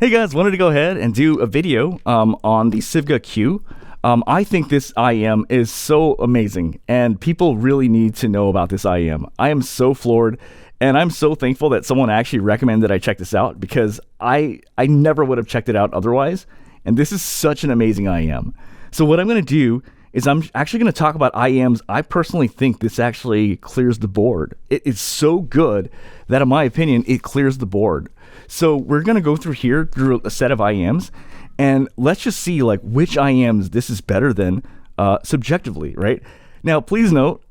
Hey guys, wanted to go ahead and do a video on the Civga Q. I think this IEM is so amazing, and people really need to know about this IEM. I am so floored, and I'm so thankful that someone actually recommended I check this out, because I never would have checked it out otherwise, and this is such an amazing IEM. So what I'm going to do is I'm actually going to talk about IEMs. I personally think this actually clears the board. It is so good that, in my opinion, it clears the board. So we're going to go through a set of IEMs, and let's just see like which IEMs this is better than subjectively, right? Now, please note,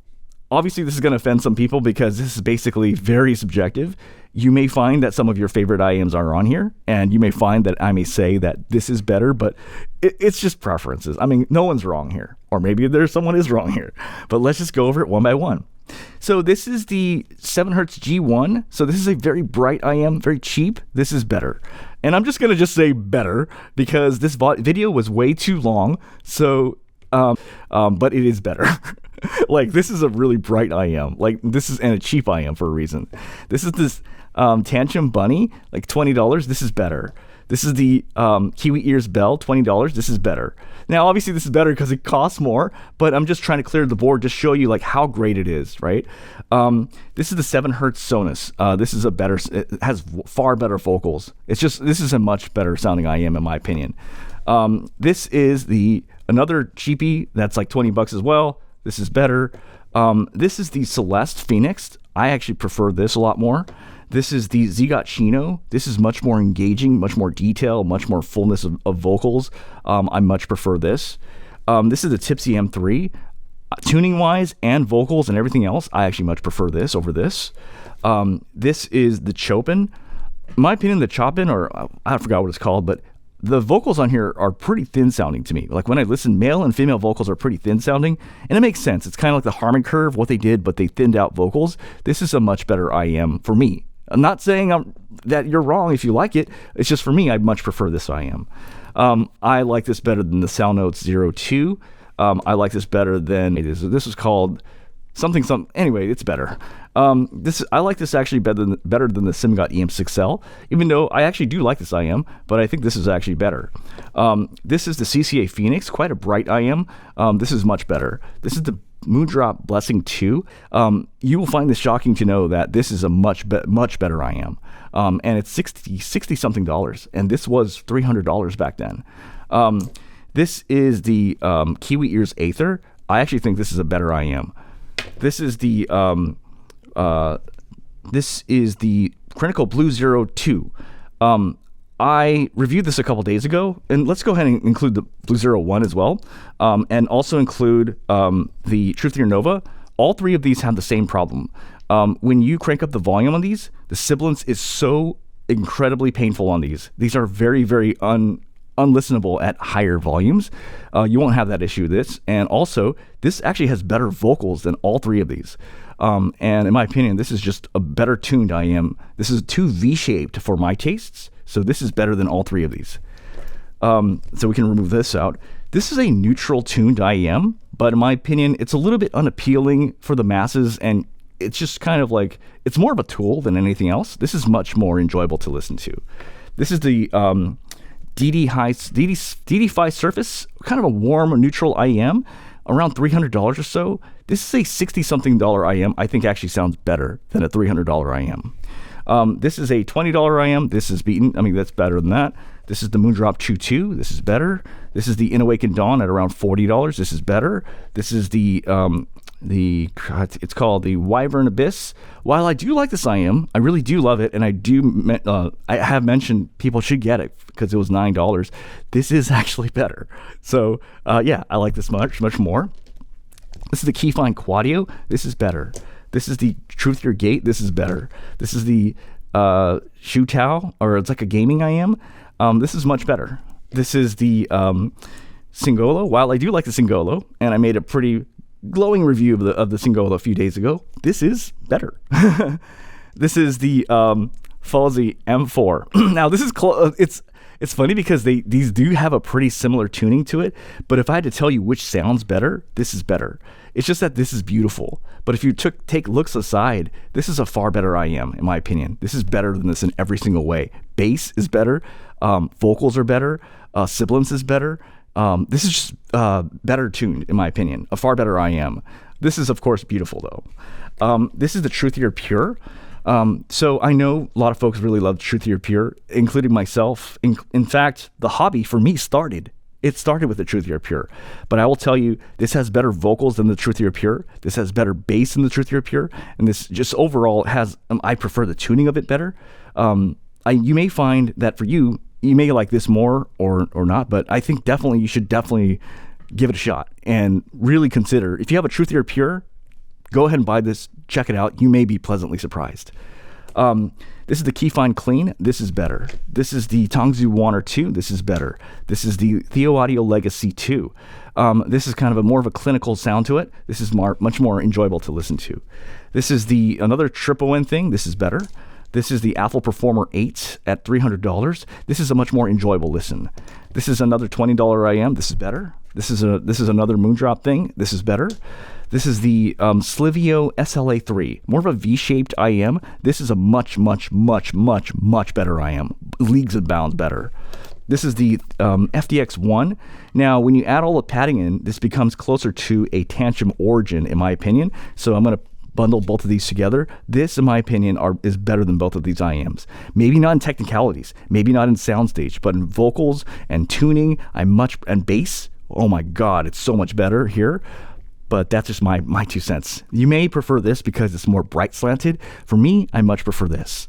obviously this is going to offend some people because this is basically very subjective. You may find that some of your favorite IEMs are on here, and you may find that I may say that this is better, but it's just preferences. I mean, no one's wrong here, or maybe someone is wrong here, but let's just go over it one by one. So this is the 7Hz G1. So this is a very bright IEM, very cheap. This is better. And I'm just going to say better because this video was way too long. So, but it is better. Like, this is a really bright IEM. Like, this is, and a cheap IEM for a reason. This is this Tantrum Bunny, like $20. This is better. This is the Kiwi Ears Bell, $20. This is better. Now, obviously, this is better because it costs more, but I'm just trying to clear the board to show you like how great it is, right? This is the 7Hz Sonus. This is it has far better vocals. This is a much better sounding IEM in my opinion. This is another cheapie that's like $20 as well. This is better. This is the Celeste Phoenix. I actually prefer this a lot more. This is the Zigot Chino. This is much more engaging, much more detail, much more fullness of vocals. I much prefer this. This is the Tipsy M3. Tuning-wise and vocals and everything else, I actually much prefer this over this. This is the Chopin. In my opinion, the Chopin, or I forgot what it's called, but the vocals on here are pretty thin sounding to me. Like when I listen, male and female vocals are pretty thin sounding, and it makes sense. It's kind of like the Harmon Curve, what they did, but they thinned out vocals. This is a much better IEM for me. I'm not saying that you're wrong if you like it. It's just for me, I much prefer this IEM. I like this better than the Sound Notes 02. I like this better than this is called something. Anyway, it's better. I like this actually better than the Simgot EM6L, even though I actually do like this IEM, but I think this is actually better. This is the CCA Phoenix, quite a bright IEM. This is much better. This is the Moondrop Blessing 2. You will find this shocking to know that this is a much better IEM. And it's $60 something, and this was $300 back then. This is the Kiwi Ears Aether. I actually think this is a better IEM. This is the Critical Blue 02. I reviewed this a couple days ago, and let's go ahead and include the Blue 01 as well, and also include the Truth Ear Nova. All three of these have the same problem. When you crank up the volume on these, the sibilance is so incredibly painful on these. These are very, very unlistenable at higher volumes. You won't have that issue with this. And also, this actually has better vocals than all three of these. And in my opinion, this is just a better tuned IEM. This is too V-shaped for my tastes. So this is better than all three of these. So we can remove this out. This is a neutral tuned IEM, but in my opinion, it's a little bit unappealing for the masses, and it's just kind of like, it's more of a tool than anything else. This is much more enjoyable to listen to. This is the DD5 Surface, kind of a warm neutral IEM, around $300 or so. This is a $60 something IEM. I think actually sounds better than a $300 IEM. This is a $20 IEM. This is beaten. I mean, that's better than that. This is the Moondrop 2.2. This is better. This is the Inawaken Dawn at around $40. This is better. This is it's called the Wyvern Abyss. While I do like this IEM, I really do love it, and I have mentioned people should get it because it was $9. This is actually better. So yeah, I like this much more. This is the Keyfine Quadio. This is better. This is the Truth Ear Gate. This is better. This is the Shu Tao, or it's like a gaming IEM. This is much better. This is the Singolo. While I do like the Singolo, and I made a pretty glowing review of the Singolo a few days ago, this is better. This is the Falsey M4. Now this is It's funny because these do have a pretty similar tuning to it, but if I had to tell you which sounds better, this is better. It's just that this is beautiful. But if you take looks aside, this is a far better IEM, in my opinion. This is better than this in every single way. Bass is better. Vocals are better. Sibilance is better. This is just better tuned, in my opinion. A far better IEM. This is, of course, beautiful, though. This is the Truthier Pure. So I know a lot of folks really love Truthier Pure, including myself. In fact, the hobby for me started with the Truthier Pure. But I will tell you, this has better vocals than the Truthier Pure. This has better bass than the Truthier Pure. And this just overall has, I prefer the tuning of it better. You may find that for you may like this more or not, but I think you should definitely give it a shot and really consider. If you have a Truthier Pure, go ahead and buy this. Check it out. You may be pleasantly surprised. This is the Keyfine Clean. This is better. This is the Tongzu Waner 2. This is better. This is the Theo Audio Legacy 2. This is kind of more of a clinical sound to it. This is much more enjoyable to listen to. This is another Triple-N thing. This is better. This is the Apple Performer 8 at $300. This is a much more enjoyable listen. This is another $20 IEM. This is better. This is another Moondrop thing. This is better. This is the Slivio SLA3, more of a V-shaped IEM. This is a much, much, much, much, much better IEM, leagues and bounds better. This is the FDX1. Now, when you add all the padding in, this becomes closer to a Tantrum Origin, in my opinion. So I'm going to bundle both of these together. This, in my opinion, is better than both of these IEMs. Maybe not in technicalities, maybe not in soundstage, but in vocals and tuning, and bass. Oh my God, it's so much better here. But that's just my 2 cents. You may prefer this because it's more bright slanted. For me, I much prefer this.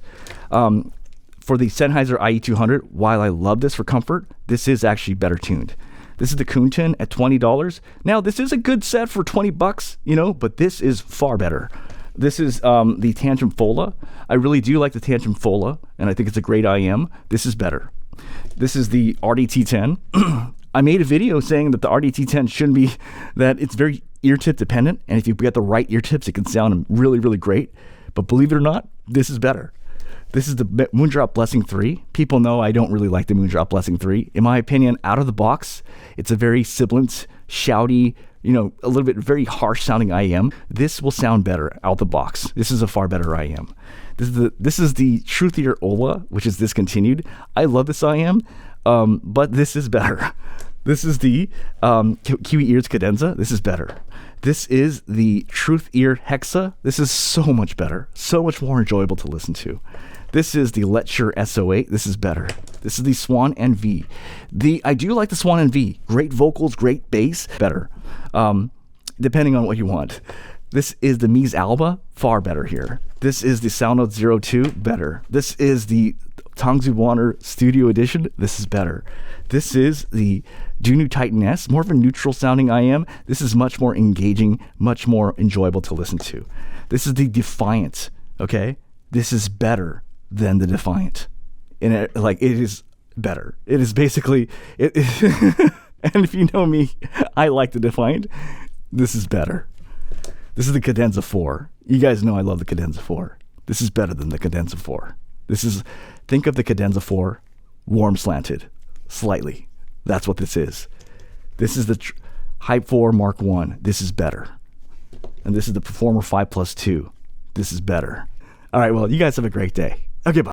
For the Sennheiser IE200, while I love this for comfort, this is actually better tuned. This is the Kunten at $20. Now, this is a good set for $20, but this is far better. This is the Tantrum Fola. I really do like the Tantrum Fola, and I think it's a great IEM. This is better. This is the RDT10. I made a video saying that the RDT10 shouldn't be, that it's very ear tip dependent, and if you get the right ear tips, it can sound really, really great. But believe it or not, this is better. This is the Moondrop Blessing 3. People know I don't really like the Moondrop Blessing 3. In my opinion, out of the box, it's a very sibilant, shouty, a little bit very harsh sounding IEM. This will sound better out the box. This is a far better IEM. This is the Truthier Ola, which is discontinued. I love this IEM, but this is better. This is the Kiwi Ears Cadenza. This is better. This is the Truthier Hexa. This is so much better, so much more enjoyable to listen to. This is the Letcher SO8. This is better. This is the Swan NV. I do like the Swan NV. Great vocals, great bass, better. Depending on what you want. This is the Mies Alba, far better here. This is the Soundnote 02, better. This is the Tongzu Waner Studio Edition. This is better. This is the Dunu Titan S, more of a neutral sounding IEM. This is much more engaging, much more enjoyable to listen to. This is the Defiant, okay? This is better than the Defiant. It is better. It is basically, and if you know me, I like the Defiant. This is better. This is the Cadenza 4. You guys know I love the Cadenza 4. This is better than the Cadenza 4. Think of the Cadenza 4 warm slanted, slightly. That's what this is. This is the Hype 4 Mark 1. This is better. And this is the Performer 5 Plus 2. This is better. All right, well, you guys have a great day. Okay, bye.